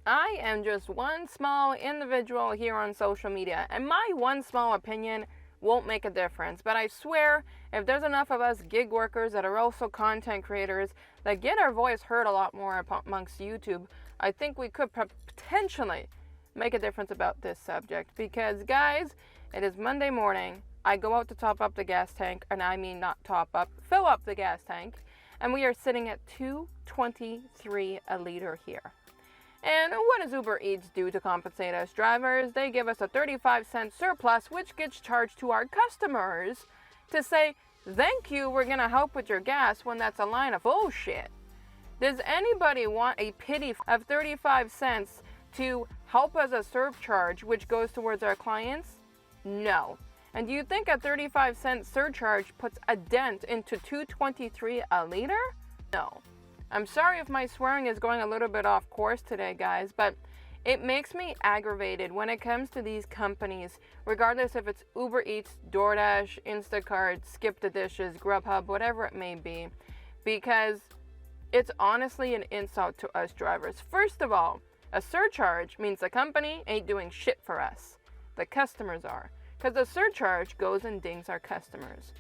I am just one small individual here on social media, and my one small opinion won't make a difference. But I swear, if there's enough of us gig workers that are also content creators that get our voice heard a lot more amongst YouTube, I think we could potentially make a difference about this subject. Because, guys, it is Monday morning. I go out to top up the gas tank, and I mean not top up, fill up the gas tank, and we are sitting at $2.23 a liter here. And what does Uber Eats do to compensate us drivers? They give us a 35-cent surplus, which gets charged to our customers to say, thank you, we're going to help with your gas, when that's a line of bullshit. Does anybody want a pity of 35 cents to help as a surcharge, which goes towards our clients? No. And do you think a 35-cent surcharge puts a dent into $2.23 a liter? No. I'm sorry if my swearing is going a little bit off course today, guys, but it makes me aggravated when it comes to these companies, regardless if it's Uber Eats, DoorDash, Instacart, Skip the Dishes, Grubhub, whatever it may be, because it's honestly an insult to us drivers. First of all, a surcharge means the company ain't doing shit for us. The customers are, because the surcharge goes and dings our customers.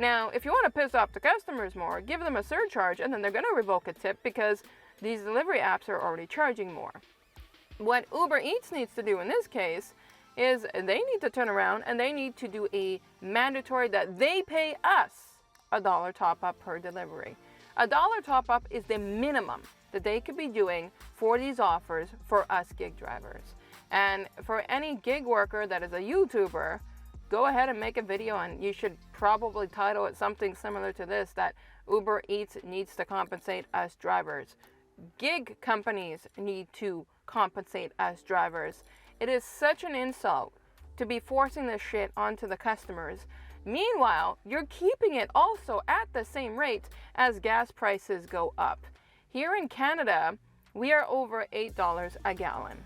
Now, if you want to piss off the customers more, give them a surcharge and then they're going to revoke a tip because these delivery apps are already charging more. What Uber Eats needs to do in this case is they need to turn around and they need to do a mandatory that they pay us $1 top up per delivery. $1 top up is the minimum that they could be doing for these offers for us gig drivers. And for any gig worker that is a YouTuber, go ahead and make a video, and you should probably title it something similar to this, that Uber Eats needs to compensate us drivers. Gig companies need to compensate us drivers. It is such an insult to be forcing this shit onto the customers. Meanwhile, you're keeping it also at the same rate as gas prices go up. Here in Canada, we are over $8 a gallon.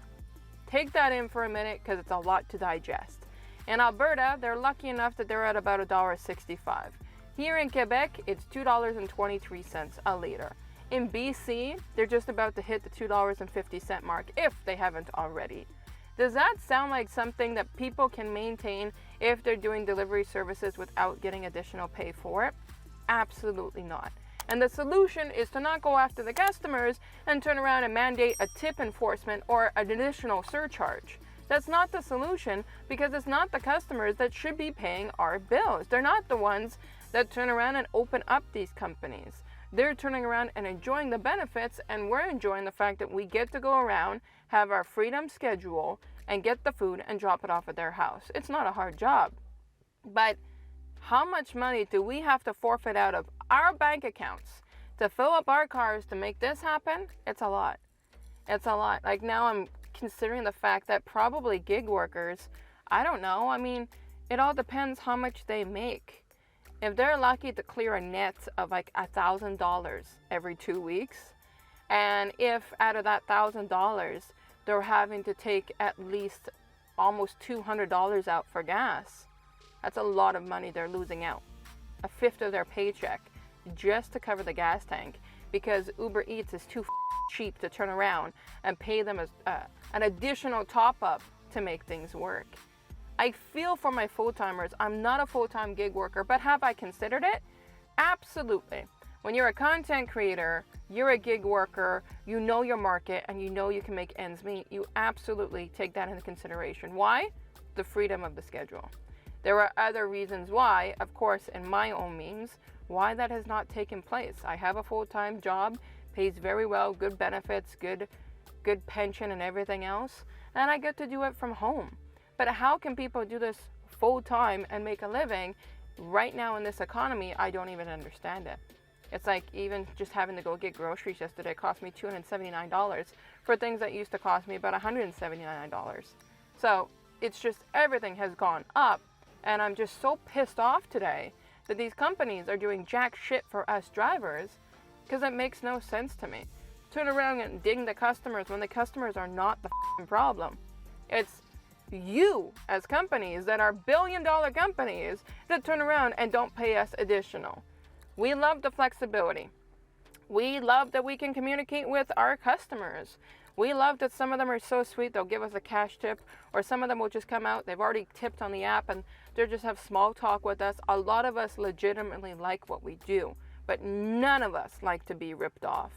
Take that in for a minute because it's a lot to digest. In Alberta, they're lucky enough that they're at about $1.65. Here in Quebec, it's $2.23 a liter. In BC, they're just about to hit the $2.50 mark, if they haven't already. Does that sound like something that people can maintain if they're doing delivery services without getting additional pay for it? Absolutely not. And the solution is to not go after the customers and turn around and mandate a tip enforcement or an additional surcharge. That's not the solution, because it's not the customers that should be paying our bills. They're not the ones that turn around and open up these companies. They're turning around and enjoying the benefits, and we're enjoying the fact that we get to go around, have our freedom schedule, and get the food and drop it off at their house. It's not a hard job. But how much money do we have to forfeit out of our bank accounts to fill up our cars to make this happen? It's a lot. It's a lot. Like, now I'm considering the fact that probably gig workers, I don't know, I mean, it all depends how much they make. If they're lucky to clear a net of like $1,000 every 2 weeks, and if out of that $1,000 they're having to take at least almost $200 out for gas, that's a lot of money they're losing out. A fifth of their paycheck just to cover the gas tank, because Uber Eats is too cheap to turn around and pay them an additional top-up to make things work. I feel for my full-timers. I'm not a full-time gig worker, but have I considered it? Absolutely. When you're a content creator, you're a gig worker, you know your market, and you know you can make ends meet, you absolutely take that into consideration. Why? The freedom of the schedule. There are other reasons why, of course, in my own means, why that has not taken place. I have a full-time job, pays very well, good benefits, good pension and everything else, and I get to do it from home. But how can people do this full-time and make a living right now in this economy? I don't even understand it. It's like even just having to go get groceries yesterday cost me $279 for things that used to cost me about $179. So it's just, everything has gone up, and I'm just so pissed off today that these companies are doing jack shit for us drivers, because it makes no sense to me. Turn around and ding the customers when the customers are not the problem. It's you as companies that are billion-dollar companies that turn around and don't pay us additional. We love the flexibility. We love that we can communicate with our customers. We love that some of them are so sweet, they'll give us a cash tip, or some of them will just come out, they've already tipped on the app and they just have small talk with us. A lot of us legitimately like what we do, but none of us like to be ripped off.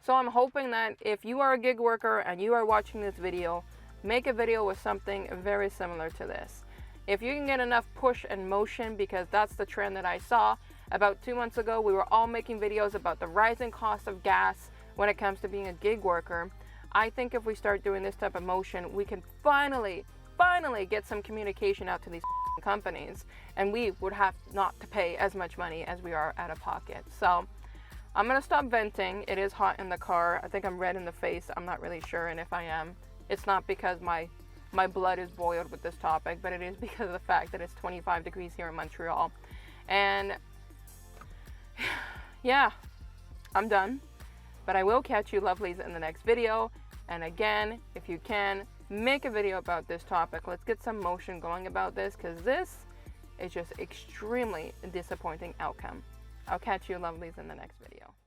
So I'm hoping that if you are a gig worker and you are watching this video, make a video with something very similar to this. If you can get enough push and motion, because that's the trend that I saw. About 2 months ago, we were all making videos about the rising cost of gas when it comes to being a gig worker. I think if we start doing this type of motion, we can finally get some communication out to these companies, and we would have not to pay as much money as we are out of pocket. So I'm gonna stop venting. It is hot in the car. I think I'm red in the face. I'm not really sure, and if I am, it's not because my blood is boiled with this topic, but it is because of the fact that it's 25 degrees here in Montreal. And yeah, I'm done. But I will catch you lovelies in the next video. And again, if you can, make a video about this topic. Let's get some motion going about this, because this is just extremely disappointing outcome. I'll catch you lovelies in the next video.